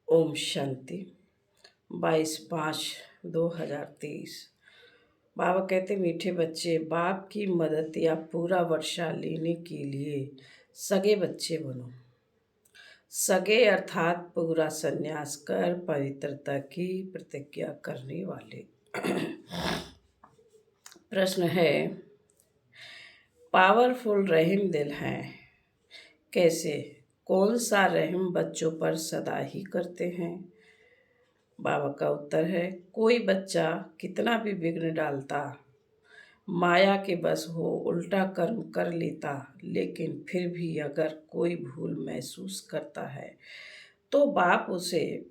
ओम शांति। 22/5/2023। बाबा कहते, मीठे बच्चे, बाप की मदद या पूरा वर्षा लेने के लिए सगे बच्चे बनो। सगे अर्थात पूरा संन्यास कर पवित्रता की प्रतिज्ञा करने वाले। प्रश्न है, पावरफुल रहीम दिल हैं कैसे? कौन सा रहम बच्चों पर सदा ही करते हैं? बाबा का उत्तर है, कोई बच्चा कितना भी विघ्न डालता, माया के बस हो, उल्टा कर्म कर लेता, लेकिन फिर भी अगर कोई भूल महसूस करता है तो बाप उसे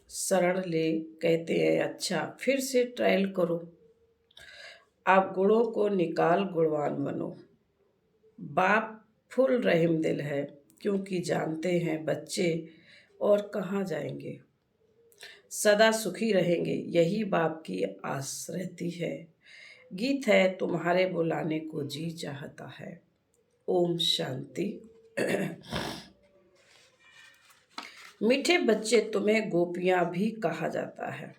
शरण ले कहते हैं, अच्छा फिर से ट्रायल करो, आप गुणों को निकाल गुणवान बनो। बाप फुल रहीम दिल है क्योंकि जानते हैं बच्चे और कहाँ जाएंगे, सदा सुखी रहेंगे, यही बाप की आस रहती है। गीत है, तुम्हारे बुलाने को जी चाहता है। ओम शांति। मीठे बच्चे, तुम्हें गोपियां भी कहा जाता है।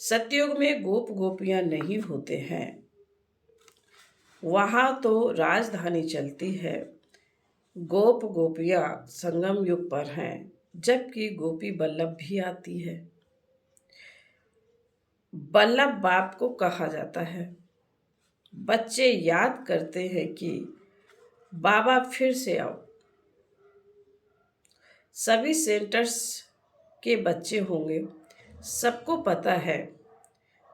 सतयुग में गोप गोपियां नहीं होते हैं, वहां तो राजधानी चलती है। गोप गोपियां संगम युग पर हैं, जबकि गोपी बल्लभ भी आती है। बल्लभ बाप को कहा जाता है। बच्चे याद करते हैं कि बाबा फिर से आओ। सभी सेंटर्स के बच्चे होंगे, सबको पता है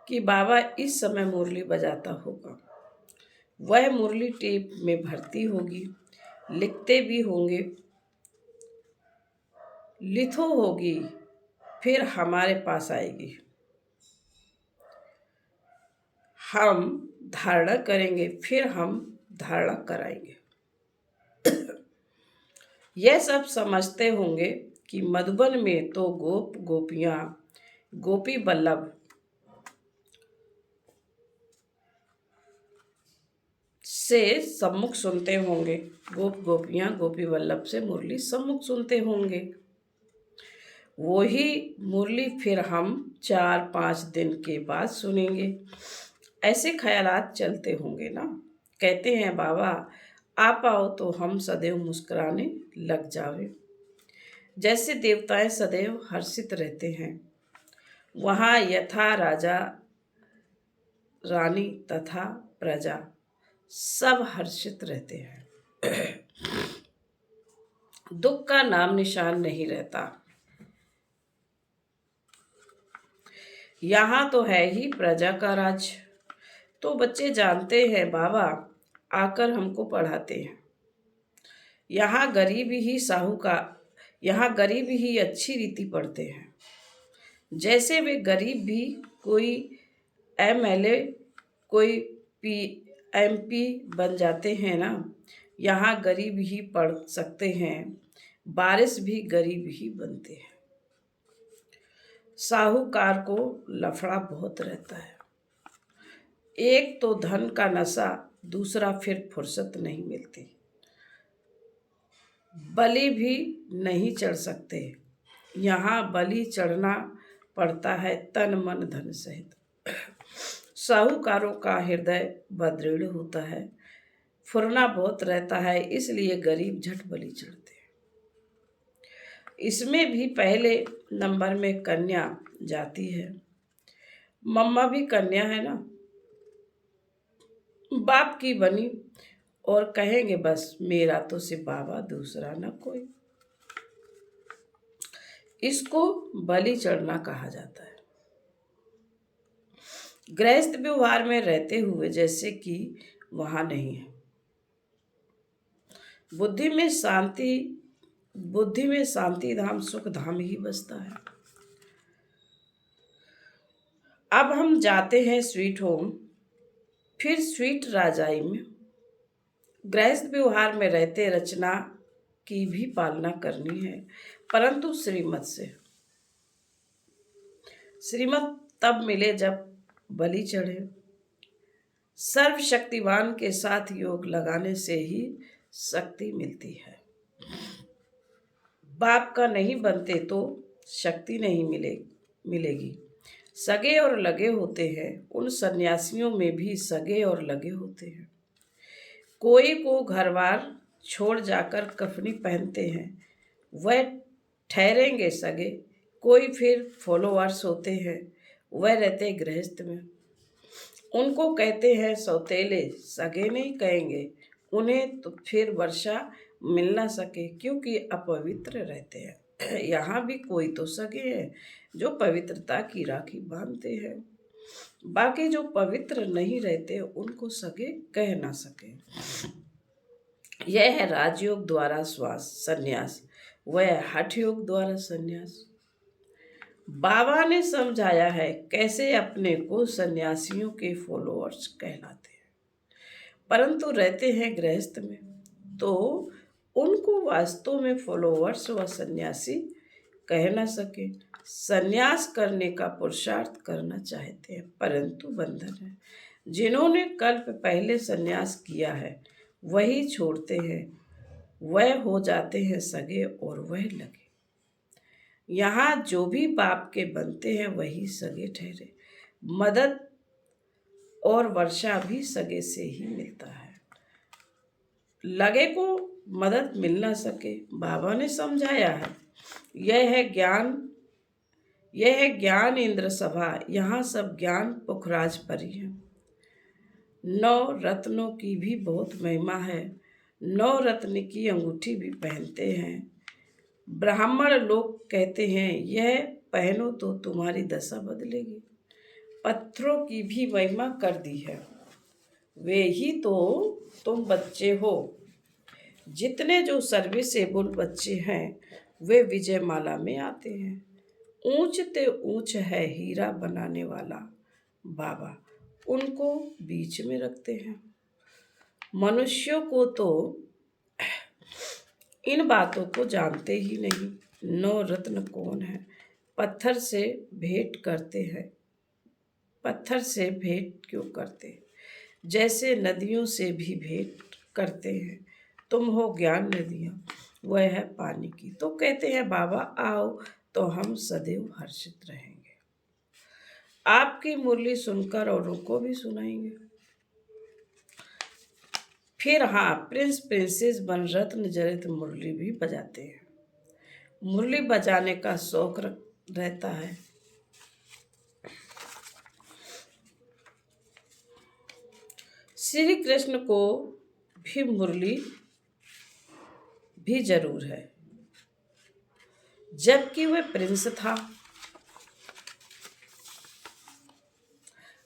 कि बाबा इस समय मुरली बजाता होगा। वह मुरली टेप में भरती होगी, लिखते भी होंगे, लिथो होगी, फिर हमारे पास आएगी, हम धारणा करेंगे, फिर हम धारणा कराएंगे। यह सब समझते होंगे कि मधुबन में तो गोप गोपियां गोपी बल्लभ से सम्मुख सुनते होंगे। गोप गोपियां गोपी वल्लभ से मुरली सम्मुख सुनते होंगे। वही मुरली फिर हम 4-5 दिन के बाद सुनेंगे। ऐसे ख्यालात चलते होंगे ना। कहते हैं, बाबा आप आओ तो हम सदैव मुस्कुराने लग जावे। जैसे देवताएं सदैव हर्षित रहते हैं, वहाँ यथा राजा रानी तथा प्रजा सब हर्षित रहते हैं। दुख का नाम निशान नहीं रहता। यहाँ तो है ही प्रजा का राज। तो बच्चे जानते हैं बाबा आकर हमको पढ़ाते हैं। यहाँ गरीब ही अच्छी रीति पढ़ते हैं। जैसे वे गरीब भी कोई MLA, कोई MP बन जाते हैं ना, यहाँ गरीब ही पढ़ सकते हैं, बारिश भी गरीब ही बनते हैं। साहूकार को लफड़ा बहुत रहता है। एक तो धन का नशा, दूसरा फिर फुर्सत नहीं मिलती। बलि भी नहीं चढ़ सकते। यहाँ बलि चढ़ना पड़ता है तन मन धन सहित। साहूकारों का हृदय बदृढ़ होता है, फुरना बहुत रहता है, इसलिए गरीब झट बलि चढ़ते हैं। इसमें भी पहले नंबर में कन्या जाती है। मम्मा भी कन्या है ना, बाप की बनी, और कहेंगे बस मेरा तो सिर्फ बाबा, दूसरा ना कोई। इसको बलि चढ़ना कहा जाता है। गृहस्थ व्यवहार में रहते हुए जैसे कि वहां नहीं है। बुद्धि में शांति धाम सुख धाम ही बसता है। अब हम जाते हैं स्वीट होम, फिर स्वीट राजाई में। गृहस्थ व्यवहार में रहते रचना की भी पालना करनी है, परंतु श्रीमत से। श्रीमत तब मिले जब बलि चढ़े। सर्वशक्तिवान के साथ योग लगाने से ही शक्ति मिलती है। बाप का नहीं बनते तो शक्ति नहीं मिलेगी। सगे और लगे होते हैं, उन सन्यासियों में भी सगे और लगे होते हैं। कोई को घरबार छोड़ जाकर कफनी पहनते हैं, वह ठहरेंगे सगे। कोई फिर फॉलोअर्स होते हैं, वह रहते गृहस्थ में। उनको कहते हैं सौतेले, सगे नहीं कहेंगे। उन्हें तो फिर वर्षा मिल ना सके क्योंकि अपवित्र रहते हैं। यहाँ भी कोई तो सगे हैं जो पवित्रता की राखी बांधते हैं। बाकी जो पवित्र नहीं रहते उनको सगे कह ना सके। यह है राजयोग द्वारा श्वास संन्यास, वह हठ योग द्वारा संन्यास। बाबा ने समझाया है कैसे अपने को सन्यासियों के फॉलोअर्स कहलाते हैं, परंतु रहते हैं गृहस्थ में, तो उनको वास्तव में फॉलोअर्स व सन्यासी कह न सके। सन्यास करने का पुरुषार्थ करना चाहते हैं परंतु बंधन है। जिन्होंने कल्प पहले सन्यास किया है वही छोड़ते हैं, वह हो जाते हैं सगे और वह लगे। यहाँ जो भी बाप के बनते हैं वही सगे ठहरे। मदद और वर्षा भी सगे से ही मिलता है। लगे को मदद मिल ना सके, बाबा ने समझाया है। यह है ज्ञान इंद्र सभा, यहाँ सब ज्ञान पुखराज पर ही है। 9 रत्नों की भी बहुत महिमा है। 9 रत्न की अंगूठी भी पहनते हैं। ब्राह्मण लोग कहते हैं यह पहनो तो तुम्हारी दशा बदलेगी। पत्थरों की भी महिमा कर दी है, वे ही तो तुम बच्चे हो। जितने जो सर्विसेबल बच्चे हैं वे विजयमाला में आते हैं। ऊंच ते ऊंच है हीरा बनाने वाला बाबा, उनको बीच में रखते हैं। मनुष्यों को तो इन बातों को जानते ही नहीं। 9 रत्न कौन है? पत्थर से भेंट करते हैं। पत्थर से भेंट क्यों करते? जैसे नदियों से भी भेंट करते हैं। तुम हो ज्ञान नदियाँ, वह है पानी की। तो कहते हैं बाबा आओ तो हम सदैव हर्षित रहेंगे। आपकी मुरली सुनकर औरों को भी सुनाएंगे। फिर हाँ, प्रिंस प्रिंसेस बन रत्न जड़ित मुरली भी बजाते हैं। मुरली बजाने का शौक रहता है। श्री कृष्ण को भी मुरली भी जरूर है, जबकि वह प्रिंस था,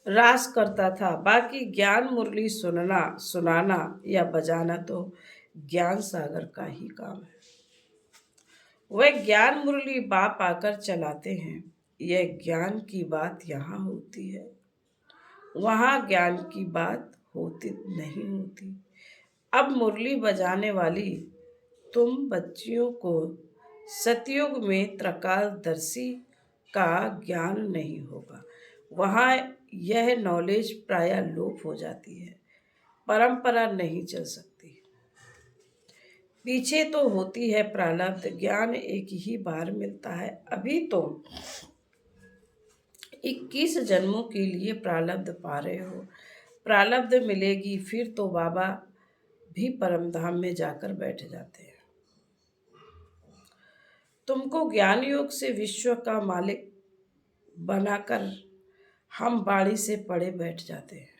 रास करता था। बाकी ज्ञान मुरली सुनाना या बजाना तो ज्ञान सागर का ही काम है। वह ज्ञान मुरली बाप आकर चलाते हैं। यह ज्ञान की बात यहाँ होती है, वहाँ ज्ञान की बात होती नहीं होती। अब मुरली बजाने वाली तुम बच्चियों को सतयुग में त्रिकालदर्शी का ज्ञान नहीं होगा। वहाँ यह नॉलेज प्रायः लोप हो जाती है, परंपरा नहीं चल सकती। पीछे तो होती है प्रारब्ध, ज्ञान एक ही बार मिलता है। अभी तो 21 जन्मों के लिए प्रारब्ध पा रहे हो। प्रारब्ध मिलेगी फिर तो बाबा भी परम धाम में जाकर बैठ जाते हैं। तुमको ज्ञान योग से विश्व का मालिक बनाकर हम बाड़ी से पड़े बैठ जाते हैं।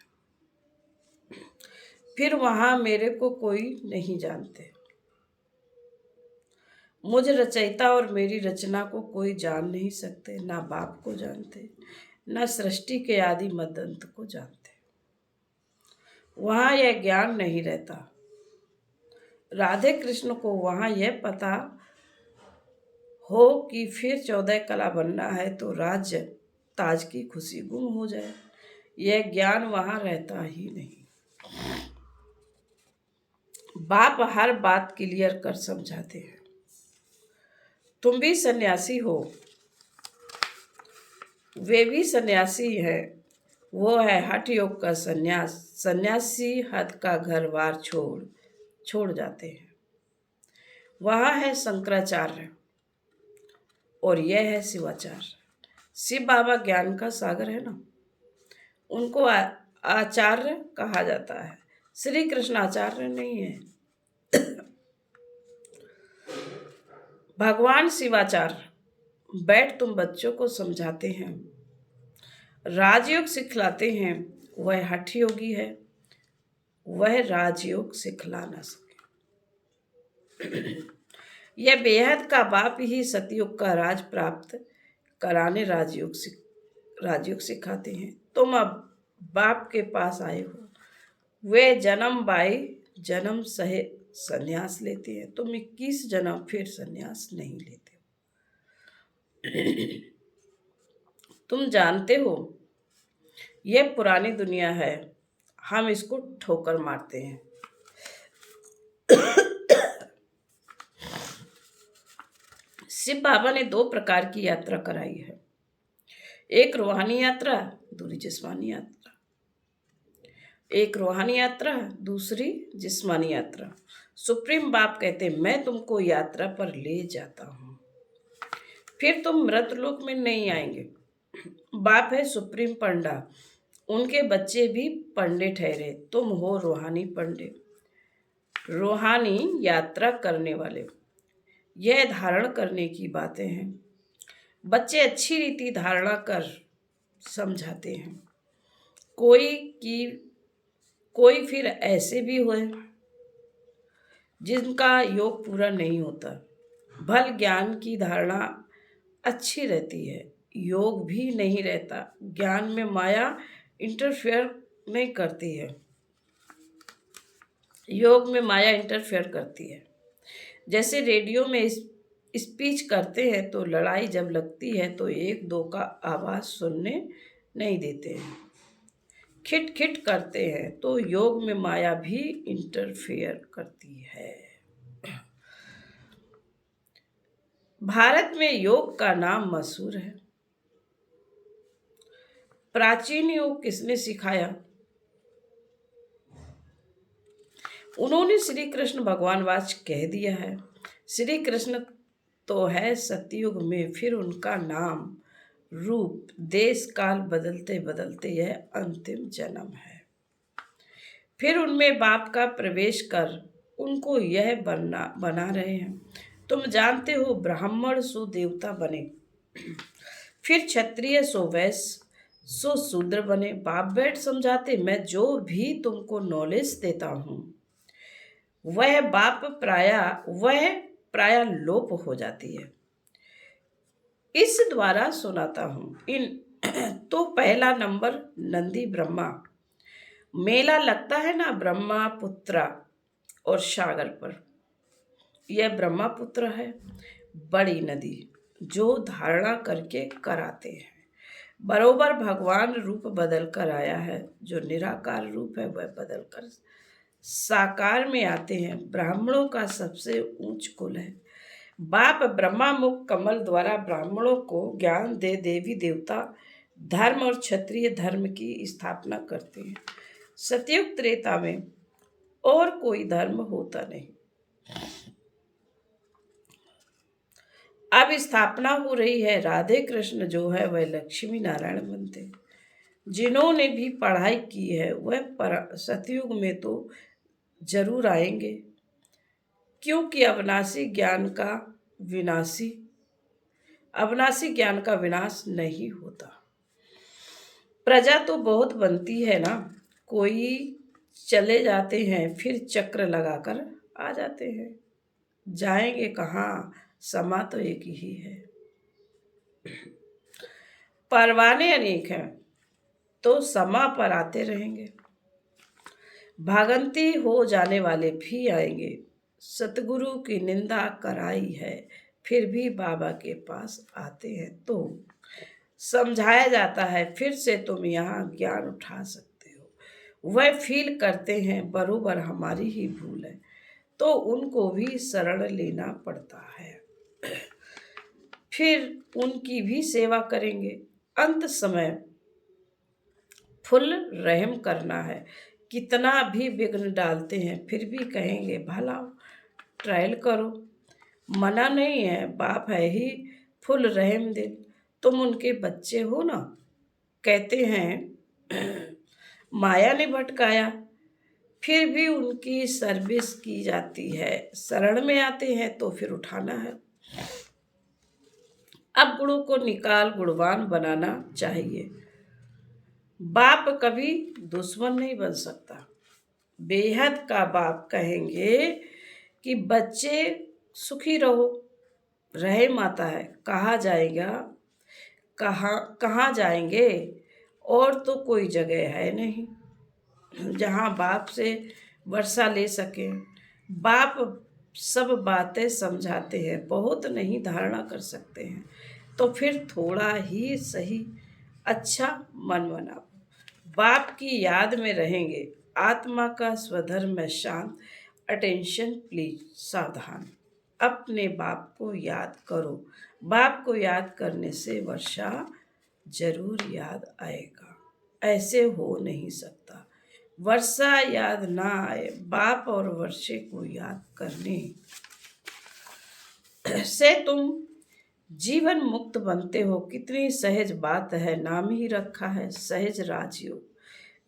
फिर वहां मेरे को कोई नहीं जानते। मुझ रचयिता और मेरी रचना को कोई जान नहीं सकते, ना बाप को जानते, ना सृष्टि के आदि मदंत को जानते। वहां यह ज्ञान नहीं रहता। राधे कृष्ण को वहां यह पता हो कि फिर 14 कला बनना है तो राज्य ताज की खुशी गुम हो जाए, यह ज्ञान वहां रहता ही नहीं। बाप हर बात क्लियर कर समझाते हैं। तुम भी सन्यासी हो, वे भी सन्यासी है। वो है हठ योग का सन्यास। सन्यासी हठ का घर बार छोड़ जाते हैं। वहाँ है शंकराचार्य और यह है शिवाचार्य। शिव बाबा ज्ञान का सागर है ना, उनको आचार्य कहा जाता है। श्री कृष्ण आचार्य नहीं है। भगवान शिवाचार्य बैठ तुम बच्चों को समझाते हैं, राजयोग सिखलाते हैं। वह हठ योगी है, वह राजयोग सिखला न सके। यह बेहद का बाप ही सतयुग का राज प्राप्त कराने राजयोग सिखाते हैं। तुम अब बाप के पास आए हो, वे जन्म बाई जन्म सहे संन्यास लेते हैं। तुम 21 जन्म फिर संन्यास नहीं लेते हो। तुम जानते हो यह पुरानी दुनिया है, हम इसको ठोकर मारते हैं। शिव बाबा ने 2 प्रकार की यात्रा कराई है, एक रूहानी यात्रा, दूसरी जिस्मानी यात्रा। एक रूहानी यात्रा, दूसरी जिस्मानी यात्रा। सुप्रीम बाप कहते मैं तुमको यात्रा पर ले जाता हूं, फिर तुम मृतलोक में नहीं आएंगे। बाप है सुप्रीम पंडा, उनके बच्चे भी पंडे ठहरे। तुम हो रूहानी पंडे, रूहानी यात्रा करने वाले। यह धारण करने की बातें हैं। बच्चे अच्छी रीति धारणा कर समझाते हैं। कोई फिर ऐसे भी हुए जिनका योग पूरा नहीं होता। भल ज्ञान की धारणा अच्छी रहती है, योग भी नहीं रहता। ज्ञान में माया इंटरफेयर नहीं करती है, योग में माया इंटरफेयर करती है। जैसे रेडियो में स्पीच करते हैं तो लड़ाई जब लगती है तो 1-2 का आवाज सुनने नहीं देते हैं, खिट खिट करते हैं। तो योग में माया भी इंटरफेयर करती है। भारत में योग का नाम मशहूर है। प्राचीन योग किसने सिखाया? उन्होंने श्री कृष्ण भगवान वाच कह दिया है। श्री कृष्ण तो है सतयुग में, फिर उनका नाम रूप देश काल बदलते बदलते यह अंतिम जन्म है। फिर उनमें बाप का प्रवेश कर उनको यह बना रहे हैं। तुम जानते हो ब्राह्मण सो देवता बने, फिर क्षत्रिय सो वैश्य सो शूद्र बने। बाप बैठ समझाते मैं जो भी तुमको नॉलेज देता हूँ वह प्राय लोप हो जाती है, इस द्वारा सुनाता हूँ। तो पहला नंबर नंदी ब्रह्मा, मेला लगता है ना ब्रह्मपुत्रा और सागर पर। यह ब्रह्मपुत्र है, बड़ी नदी जो धारणा करके कराते हैं। बरोबर भगवान रूप बदल कर आया है, जो निराकार रूप है वह बदल कर साकार में आते हैं। ब्राह्मणों का सबसे ऊंच कुल है। बाप ब्रह्मा मुख कमल द्वारा ब्राह्मणों को ज्ञान दे देवी देवता धर्म और क्षत्रिय धर्म की स्थापना करते हैं। सतयुग त्रेता में और कोई धर्म होता नहीं। अब स्थापना हो रही है, राधे कृष्ण जो है वह लक्ष्मी नारायण बनते। जिन्होंने भी पढ़ाई की है वह सतयुग में तो जरूर आएंगे, क्योंकि अविनाशी ज्ञान का विनाश नहीं होता। प्रजा तो बहुत बनती है ना, कोई चले जाते हैं फिर चक्र लगाकर आ जाते हैं। जाएंगे कहाँ, समा तो एक ही है। परवाने अनेक हैं तो समा पर आते रहेंगे। भागंती हो जाने वाले भी आएंगे। सतगुरु की निंदा कराई है फिर भी बाबा के पास आते हैं तो समझाया जाता है फिर से तुम यहाँ ज्ञान उठा सकते हो। वह फील करते हैं बरोबर हमारी ही भूल है तो उनको भी शरण लेना पड़ता है, फिर उनकी भी सेवा करेंगे। अंत समय फुल रहम करना है। कितना भी विघ्न डालते हैं फिर भी कहेंगे भला ट्रायल करो। मना नहीं है, बाप है ही फुल रहम दिल। तुम उनके बच्चे हो ना। कहते हैं माया ने भटकाया, फिर भी उनकी सर्विस की जाती है। शरण में आते हैं तो फिर उठाना है। अब गुणों को निकाल गुणवान बनाना चाहिए। बाप कभी दुश्मन नहीं बन सकता। बेहद का बाप कहेंगे कि बच्चे सुखी रहो, रहे माता है, कहाँ जाएगा, कहाँ कहाँ जाएंगे, और तो कोई जगह है नहीं जहाँ बाप से वर्षा ले सके। बाप सब बातें समझाते हैं, बहुत नहीं धारणा कर सकते हैं, तो फिर थोड़ा ही सही अच्छा मन बनाओ। बाप की याद में रहेंगे, आत्मा का स्वधर्म है शांत। अटेंशन प्लीज, सावधान। अपने बाप को याद करो। बाप को याद करने से वर्षा जरूर याद आएगा। ऐसे हो नहीं सकता। वर्षा याद ना आए, बाप और वर्षे को याद करने से तुम जीवन मुक्त बनते हो। कितनी सहज बात है, नाम ही रखा है सहज राजयोग।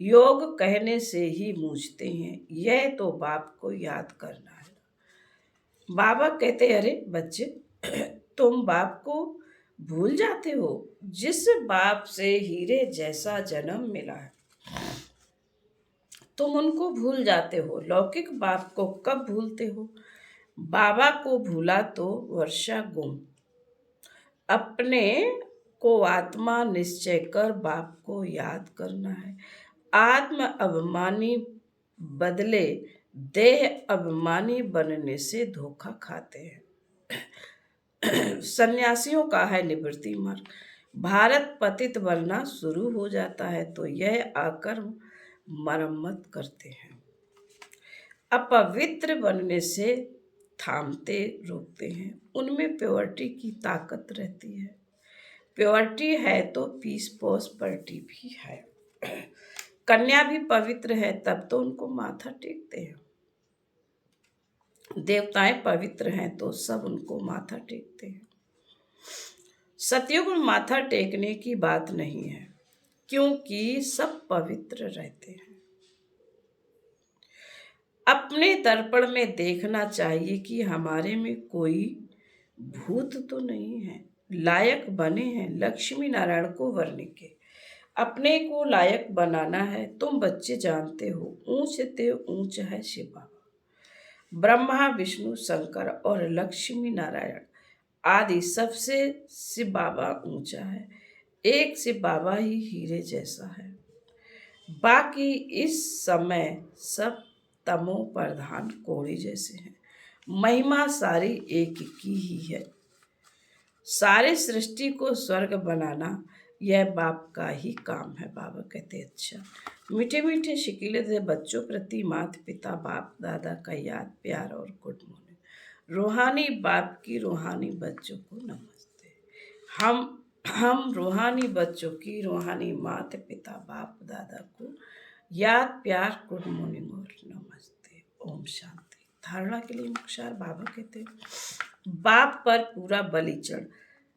योग कहने से ही मूझते हैं, यह तो बाप को याद करना है। बाबा कहते, अरे बच्चे, तुम बाप को भूल जाते हो। जिस बाप से हीरे जैसा जन्म मिला है, तुम उनको भूल जाते हो। लौकिक बाप को कब भूलते हो? बाबा को भूला तो वर्षा गुम। अपने को आत्मा निश्चय कर बाप को याद करना है। आत्म अभिमानी बदले देह अभिमानी बनने से धोखा खाते हैं। सन्यासियों का है निवृत्ति मार्ग। भारत पतित बनना शुरू हो जाता है तो यह आकर मरम्मत करते हैं। अपवित्र बनने से थामते रोकते हैं। उनमें प्योरिटी की ताकत रहती है। प्योरिटी है तो पीस पॉस्पर्टी भी है। कन्या भी पवित्र है, तब तो उनको माथा टेकते हैं। देवताएं पवित्र हैं तो सब उनको माथा टेकते हैं। सतयुग में माथा टेकने की बात नहीं है, क्योंकि सब पवित्र रहते हैं। अपने दर्पण में देखना चाहिए कि हमारे में कोई भूत तो नहीं है। लायक बने हैं लक्ष्मी नारायण को वरने के। अपने को लायक बनाना है। तुम बच्चे जानते हो, ऊंच ते ऊंच है शिव बाबा। ब्रह्मा विष्णु शंकर और लक्ष्मी नारायण आदि सबसे शिव बाबा ऊंचा है। एक शिव बाबा ही हीरे जैसा है। बाकी इस समय सब तमो प्रधान कोड़े जैसे हैं। महिमा सारी एक की ही है। सारे सृष्टि को स्वर्ग बनाना यह बाप का ही काम है। बाबा कहते, अच्छा मीठे मीठे शिकीले से बच्चों प्रति माता पिता बाप दादा का याद प्यार और गुड मॉर्निंग। रूहानी बाप की रूहानी बच्चों को नमस्ते। हम रूहानी बच्चों की रूहानी माता पिता बाप दादा को याद प्यार गुड मॉर्निंग और नमस्ते। ओम शांति। धारणा के लिए मुख्तार बाबा कहते, बाप पर पूरा बलि चढ़,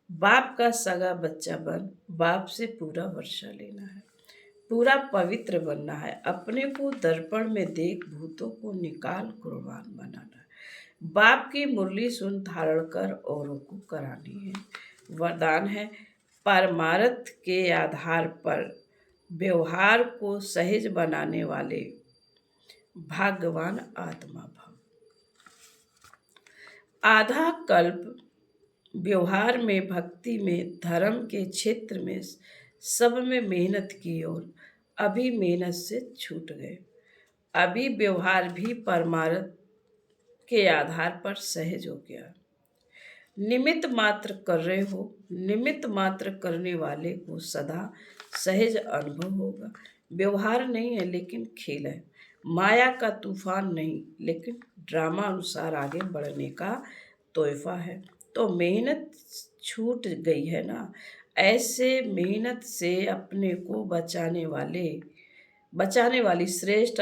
बाप का सगा बच्चा बन, बाप से पूरा वर्षा लेना है। पूरा पवित्र बनना है। अपने को दर्पण में देख भूतों को निकाल कुर्बान बनाना है। बाप की मुरली सुन धारण कर औरों को करानी है। वरदान है, परमार्थ के आधार पर व्यवहार को सहज बनाने वाले भाग्यवान आत्मा भव। आधा कल्प व्यवहार में, भक्ति में, धर्म के क्षेत्र में सब में मेहनत की और अभी मेहनत से छूट गए। अभी व्यवहार भी परमार्थ के आधार पर सहज हो गया। निमित्त मात्र कर रहे हो। निमित्त मात्र करने वाले को सदा सहज अनुभव होगा। व्यवहार नहीं है लेकिन खेल है। माया का तूफान नहीं लेकिन ड्रामा अनुसार आगे बढ़ने का तोहफा है। तो मेहनत छूट गई है ना, ऐसे मेहनत से अपने को बचाने वाली श्रेष्ठ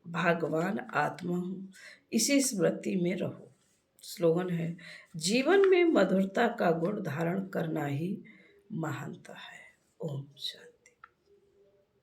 भगवान आत्मा हूँ। इसी स्मृति में रहो। स्लोगन है, जीवन में मधुरता का गुण धारण करना ही महानता है। ओम शांति।